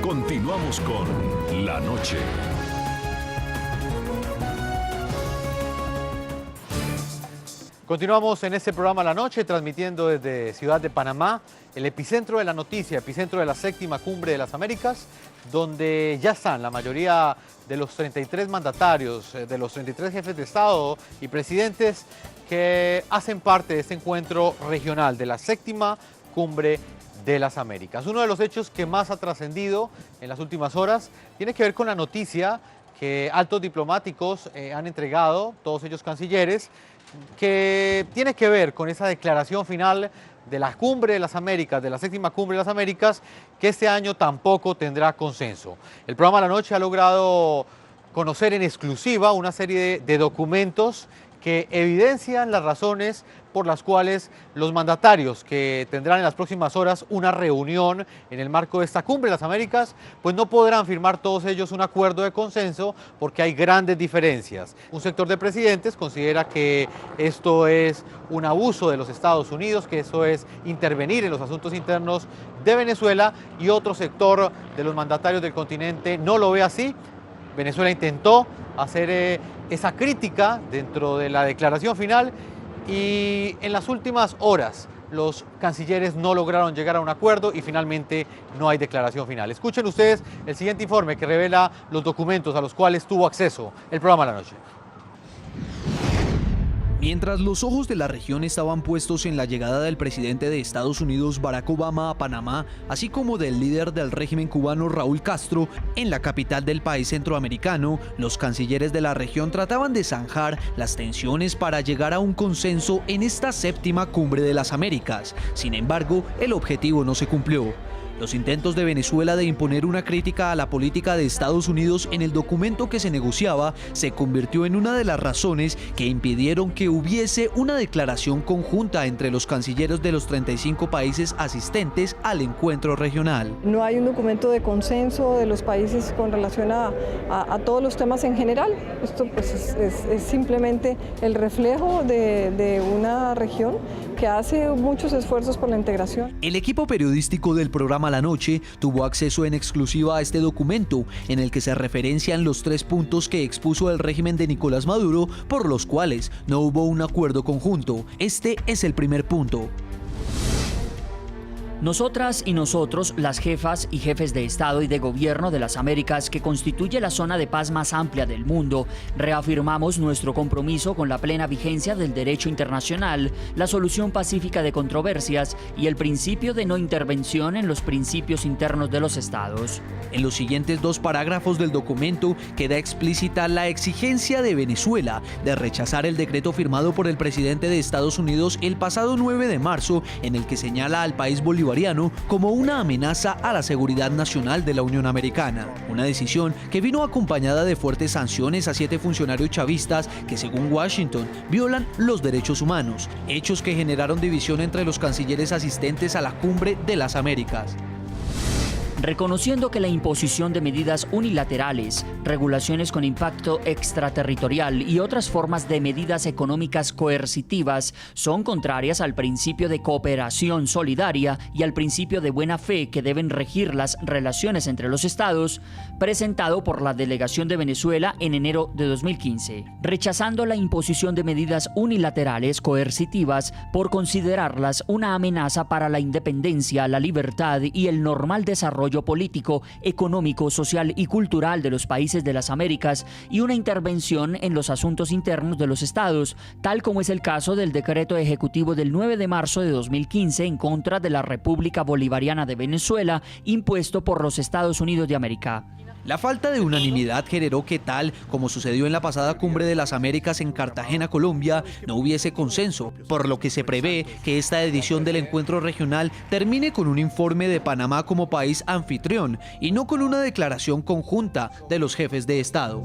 Continuamos con La Noche. Continuamos en este programa La Noche, transmitiendo desde Ciudad de Panamá, el epicentro de la noticia, epicentro de la séptima cumbre de las Américas, donde ya están la mayoría de los 33 mandatarios, de los 33 jefes de Estado y presidentes que hacen parte de este encuentro regional de la séptima cumbre de las Américas. Uno de los hechos que más ha trascendido en las últimas horas tiene que ver con la noticia que altos diplomáticos han entregado, todos ellos cancilleres, que tiene que ver con esa declaración final de la Cumbre de las Américas, de la séptima Cumbre de las Américas, que este año tampoco tendrá consenso. El programa La Noche ha logrado conocer en exclusiva una serie de documentos que evidencian las razones por las cuales los mandatarios que tendrán en las próximas horas una reunión en el marco de esta Cumbre de las Américas, pues no podrán firmar todos ellos un acuerdo de consenso porque hay grandes diferencias. Un sector de presidentes considera que esto es un abuso de los Estados Unidos, que eso es intervenir en los asuntos internos de Venezuela, y otro sector de los mandatarios del continente no lo ve así. Venezuela intentó hacer esa crítica dentro de la declaración final y en las últimas horas los cancilleres no lograron llegar a un acuerdo y finalmente no hay declaración final. Escuchen ustedes el siguiente informe que revela los documentos a los cuales tuvo acceso el programa La Noche. Mientras los ojos de la región estaban puestos en la llegada del presidente de Estados Unidos, Barack Obama, a Panamá, así como del líder del régimen cubano, Raúl Castro, en la capital del país centroamericano, los cancilleres de la región trataban de zanjar las tensiones para llegar a un consenso en esta séptima cumbre de las Américas. Sin embargo, el objetivo no se cumplió. Los intentos de Venezuela de imponer una crítica a la política de Estados Unidos en el documento que se negociaba se convirtió en una de las razones que impidieron que hubiese una declaración conjunta entre los cancilleres de los 35 países asistentes al encuentro regional. No hay un documento de consenso de los países con relación a todos los temas en general. Esto pues es simplemente el reflejo de una región que hace muchos esfuerzos por la integración. El equipo periodístico del programa La Noche tuvo acceso en exclusiva a este documento, en el que se referencian los 3 puntos que expuso el régimen de Nicolás Maduro, por los cuales no hubo un acuerdo conjunto. Este es el primer punto. Nosotras y nosotros, las jefas y jefes de Estado y de Gobierno de las Américas, que constituye la zona de paz más amplia del mundo, reafirmamos nuestro compromiso con la plena vigencia del derecho internacional, la solución pacífica de controversias y el principio de no intervención en los principios internos de los Estados. En los siguientes 2 parágrafos del documento queda explícita la exigencia de Venezuela de rechazar el decreto firmado por el presidente de Estados Unidos el pasado 9 de marzo, en el que señala al país bolivariano como una amenaza a la seguridad nacional de la Unión Americana. Una decisión que vino acompañada de fuertes sanciones a 7 funcionarios chavistas que, según Washington, violan los derechos humanos, hechos que generaron división entre los cancilleres asistentes a la Cumbre de las Américas. Reconociendo que la imposición de medidas unilaterales, regulaciones con impacto extraterritorial y otras formas de medidas económicas coercitivas son contrarias al principio de cooperación solidaria y al principio de buena fe que deben regir las relaciones entre los estados, presentado por la delegación de Venezuela en enero de 2015, rechazando la imposición de medidas unilaterales coercitivas por considerarlas una amenaza para la independencia, la libertad y el normal desarrollo político, económico, social y cultural de los países de las Américas y una intervención en los asuntos internos de los estados, tal como es el caso del decreto ejecutivo del 9 de marzo de 2015 en contra de la República Bolivariana de Venezuela, impuesto por los Estados Unidos de América. La falta de unanimidad generó que, tal como sucedió en la pasada Cumbre de las Américas en Cartagena, Colombia, no hubiese consenso, por lo que se prevé que esta edición del encuentro regional termine con un informe de Panamá como país anfitrión y no con una declaración conjunta de los jefes de Estado.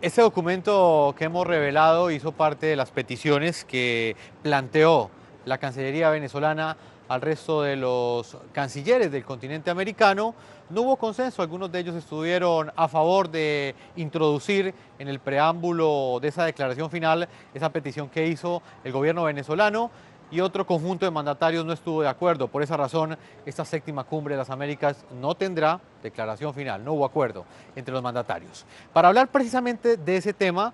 Este documento que hemos revelado hizo parte de las peticiones que planteó la Cancillería venezolana al resto de los cancilleres del continente americano. No hubo consenso, algunos de ellos estuvieron a favor de introducir en el preámbulo de esa declaración final esa petición que hizo el gobierno venezolano, y otro conjunto de mandatarios no estuvo de acuerdo. Por esa razón, esta séptima cumbre de las Américas no tendrá declaración final, no hubo acuerdo entre los mandatarios. Para hablar precisamente de ese tema,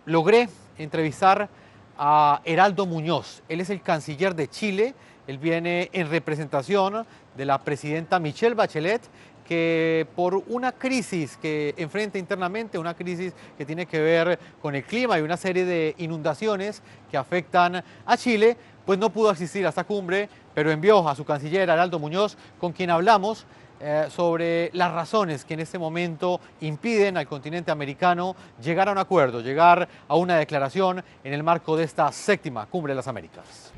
logré entrevistar a Heraldo Muñoz. Él es el canciller de Chile, él viene en representación de la presidenta Michelle Bachelet, que por una crisis que enfrenta internamente, una crisis que tiene que ver con el clima y una serie de inundaciones que afectan a Chile, pues no pudo asistir a esta cumbre, pero envió a su canciller Heraldo Muñoz, con quien hablamos sobre las razones que en este momento impiden al continente americano llegar a un acuerdo, llegar a una declaración en el marco de esta séptima cumbre de las Américas.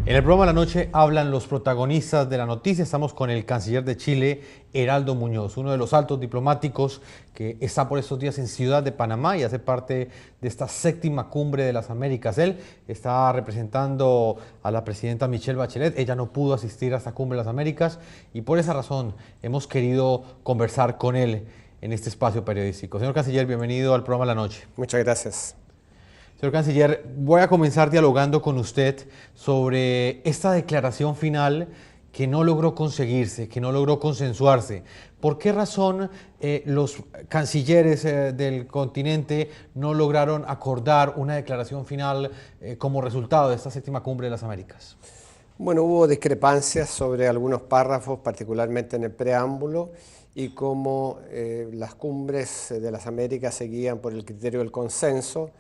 En el programa de la noche hablan los protagonistas de la noticia. Estamos con el canciller de Chile, Heraldo Muñoz, uno de los altos diplomáticos que está por estos días en Ciudad de Panamá y hace parte de esta séptima cumbre de las Américas. Él está representando a la presidenta Michelle Bachelet. Ella no pudo asistir a esta cumbre de las Américas y por esa razón hemos querido conversar con él en este espacio periodístico. Señor canciller, bienvenido al programa de la noche. Muchas gracias. Señor canciller, voy a comenzar dialogando con usted sobre esta declaración final que no logró conseguirse, que no logró consensuarse. ¿Por qué razón los cancilleres del continente no lograron acordar una declaración final como resultado de esta séptima cumbre de las Américas? Bueno, hubo discrepancias sobre algunos párrafos, particularmente en el preámbulo, y cómo las cumbres de las Américas seguían por el criterio del consenso.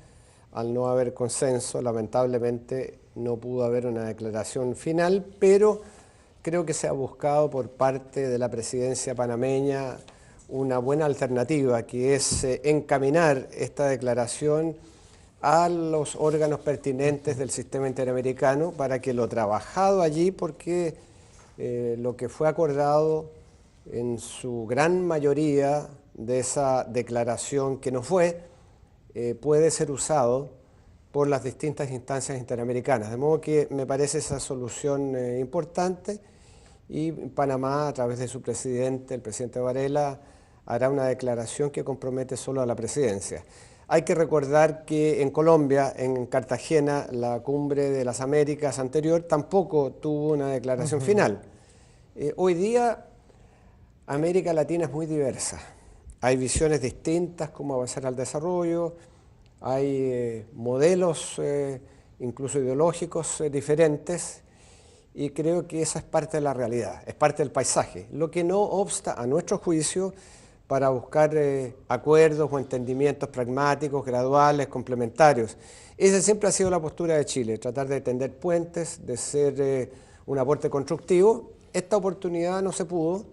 Al no haber consenso, lamentablemente no pudo haber una declaración final, pero creo que se ha buscado por parte de la presidencia panameña una buena alternativa, que es encaminar esta declaración a los órganos pertinentes del sistema interamericano para que lo trabajado allí, porque lo que fue acordado en su gran mayoría de esa declaración que no fue, puede ser usado por las distintas instancias interamericanas. De modo que me parece esa solución importante y Panamá, a través de su presidente, el presidente Varela, hará una declaración que compromete solo a la presidencia. Hay que recordar que en Colombia, en Cartagena, la cumbre de las Américas anterior tampoco tuvo una declaración final. Hoy día América Latina es muy diversa. Hay visiones distintas cómo avanzar al desarrollo, hay modelos incluso ideológicos diferentes y creo que esa es parte de la realidad, es parte del paisaje, lo que no obsta a nuestro juicio para buscar acuerdos o entendimientos pragmáticos, graduales, complementarios. Esa siempre ha sido la postura de Chile, tratar de tender puentes, de ser un aporte constructivo. Esta oportunidad no se pudo,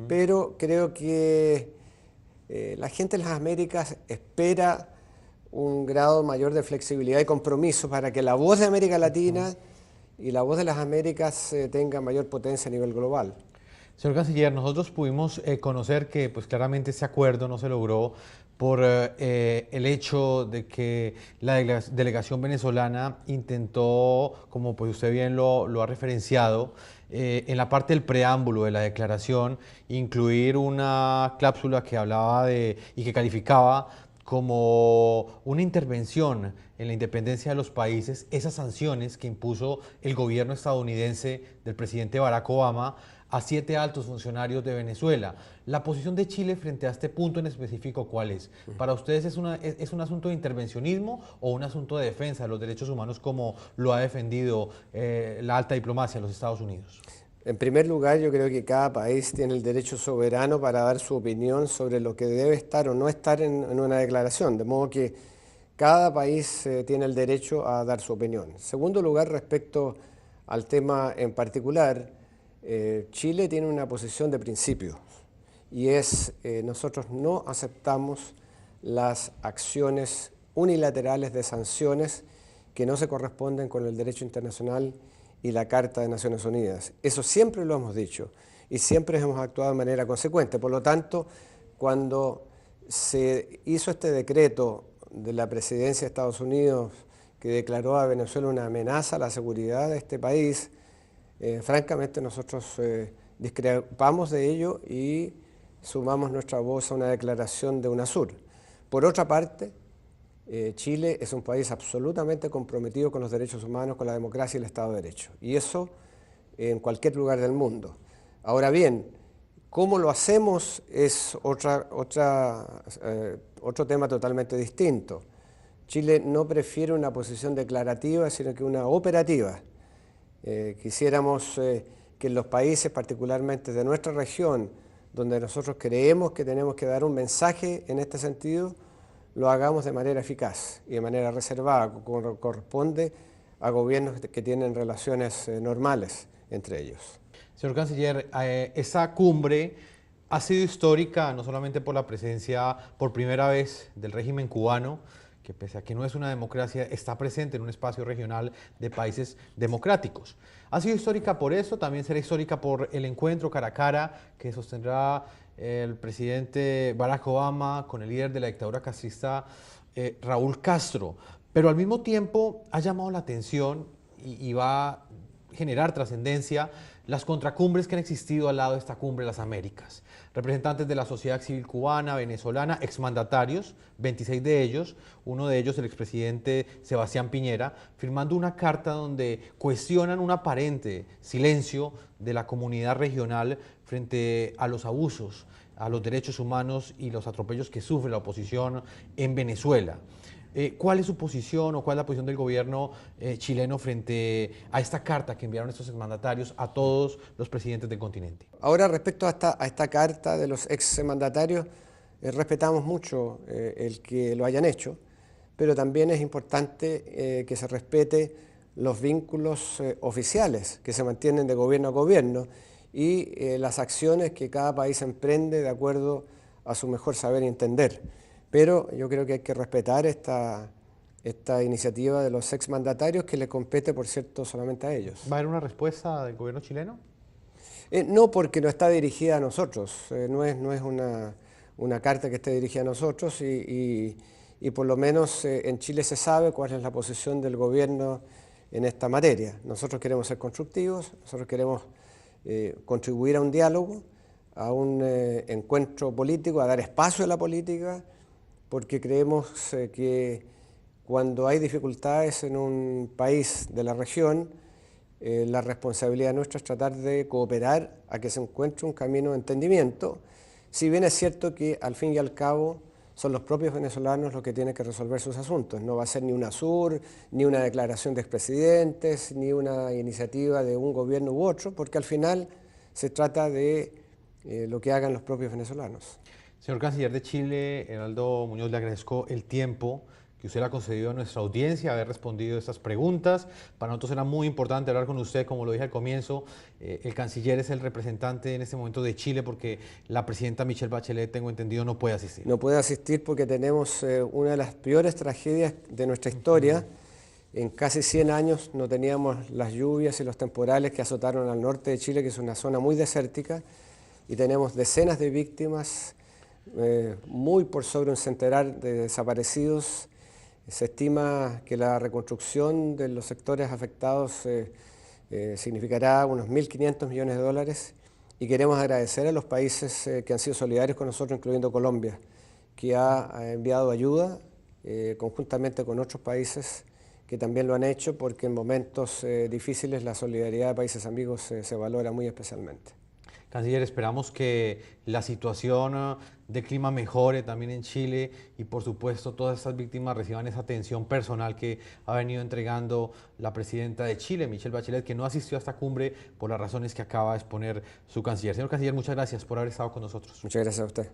pero creo que la gente de las Américas espera un grado mayor de flexibilidad y compromiso para que la voz de América Latina y la voz de las Américas tenga mayor potencia a nivel global. Señor canciller, nosotros pudimos conocer que pues, claramente ese acuerdo no se logró por el hecho de que la delegación venezolana intentó, como pues usted bien lo ha referenciado, en la parte del preámbulo de la declaración, incluir una cláusula que hablaba de y que calificaba como una intervención en la independencia de los países, esas sanciones que impuso el gobierno estadounidense del presidente Barack Obama a 7 altos funcionarios de Venezuela. La posición de Chile frente a este punto en específico, ¿cuál es? ¿Para ustedes es un asunto de intervencionismo o un asunto de defensa de los derechos humanos como lo ha defendido la alta diplomacia de los Estados Unidos? En primer lugar, yo creo que cada país tiene el derecho soberano para dar su opinión sobre lo que debe estar o no estar en una declaración, de modo que cada país tiene el derecho a dar su opinión. En segundo lugar, respecto al tema en particular, Chile tiene una posición de principio y es nosotros no aceptamos las acciones unilaterales de sanciones que no se corresponden con el derecho internacional y la Carta de Naciones Unidas. Eso siempre lo hemos dicho y siempre hemos actuado de manera consecuente. Por lo tanto, cuando se hizo este decreto de la presidencia de Estados Unidos que declaró a Venezuela una amenaza a la seguridad de este país, francamente nosotros discrepamos de ello y sumamos nuestra voz a una declaración de UNASUR. Por otra parte, Chile es un país absolutamente comprometido con los derechos humanos, con la democracia y el Estado de Derecho. Y eso en cualquier lugar del mundo. Ahora bien, cómo lo hacemos es otro tema totalmente distinto. Chile no prefiere una posición declarativa, sino que una operativa. Quisiéramos que en los países, particularmente de nuestra región, donde nosotros creemos que tenemos que dar un mensaje en este sentido, lo hagamos de manera eficaz y de manera reservada, como corresponde a gobiernos que tienen relaciones normales entre ellos. Señor Canciller, esa cumbre ha sido histórica no solamente por la presencia por primera vez del régimen cubano, que pese a que no es una democracia, está presente en un espacio regional de países democráticos. Ha sido histórica por eso, también será histórica por el encuentro cara a cara que sostendrá el presidente Barack Obama con el líder de la dictadura castrista Raúl Castro. Pero al mismo tiempo ha llamado la atención y va a generar trascendencia las contracumbres que han existido al lado de esta cumbre de las Américas. Representantes de la sociedad civil cubana, venezolana, exmandatarios, 26 de ellos, uno de ellos el expresidente Sebastián Piñera, firmando una carta donde cuestionan un aparente silencio de la comunidad regional frente a los abusos, a los derechos humanos y los atropellos que sufre la oposición en Venezuela. ¿Cuál es su posición o cuál es la posición del gobierno chileno frente a esta carta que enviaron estos exmandatarios a todos los presidentes del continente? Ahora, respecto a esta carta de los exmandatarios, respetamos mucho el que lo hayan hecho, pero también es importante que se respete los vínculos oficiales que se mantienen de gobierno a gobierno y las acciones que cada país emprende de acuerdo a su mejor saber y entender. Pero yo creo que hay que respetar esta iniciativa de los exmandatarios que le compete, por cierto, solamente a ellos. ¿Va a haber una respuesta del gobierno chileno? No, porque no está dirigida a nosotros, no es una carta que esté dirigida a nosotros y por lo menos en Chile se sabe cuál es la posición del gobierno en esta materia. Nosotros queremos ser constructivos, nosotros queremos contribuir a un diálogo, a un encuentro político, a dar espacio a la política, porque creemos que cuando hay dificultades en un país de la región, la responsabilidad nuestra es tratar de cooperar a que se encuentre un camino de entendimiento, si bien es cierto que al fin y al cabo son los propios venezolanos los que tienen que resolver sus asuntos. No va a ser ni UNASUR, ni una declaración de expresidentes, ni una iniciativa de un gobierno u otro, porque al final se trata de lo que hagan los propios venezolanos. Señor Canciller de Chile, Heraldo Muñoz, le agradezco el tiempo que usted le ha concedido a nuestra audiencia, haber respondido a estas preguntas. Para nosotros era muy importante hablar con usted, como lo dije al comienzo. El canciller es el representante en este momento de Chile porque la presidenta Michelle Bachelet, tengo entendido, no puede asistir. No puede asistir porque tenemos una de las peores tragedias de nuestra historia. En casi 100 años no teníamos las lluvias y los temporales que azotaron al norte de Chile, que es una zona muy desértica, y tenemos decenas de víctimas, muy por sobre un centenar de desaparecidos. Se estima que la reconstrucción de los sectores afectados significará unos 1.500 millones de dólares y queremos agradecer a los países que han sido solidarios con nosotros, incluyendo Colombia, que ha enviado ayuda conjuntamente con otros países que también lo han hecho, porque en momentos difíciles la solidaridad de países amigos se valora muy especialmente. Canciller, esperamos que la situación de clima mejore también en Chile y por supuesto todas estas víctimas reciban esa atención personal que ha venido entregando la presidenta de Chile, Michelle Bachelet, que no asistió a esta cumbre por las razones que acaba de exponer su canciller. Señor canciller, muchas gracias por haber estado con nosotros. Muchas gracias a usted.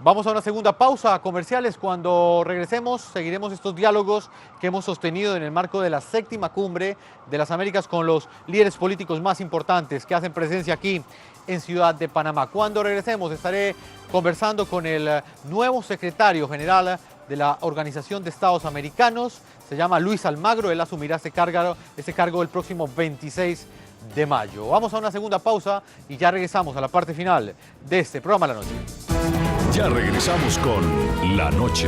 Vamos a una segunda pausa comerciales. Cuando regresemos seguiremos estos diálogos que hemos sostenido en el marco de la 7ª cumbre de las Américas con los líderes políticos más importantes que hacen presencia aquí en Ciudad de Panamá. Cuando regresemos estaré conversando con el nuevo secretario general de la Organización de Estados Americanos. Se llama Luis Almagro. Él asumirá ese cargo el próximo 26 de mayo. Vamos a una segunda pausa y ya regresamos a la parte final de este programa La Noche. Ya regresamos con La Noche.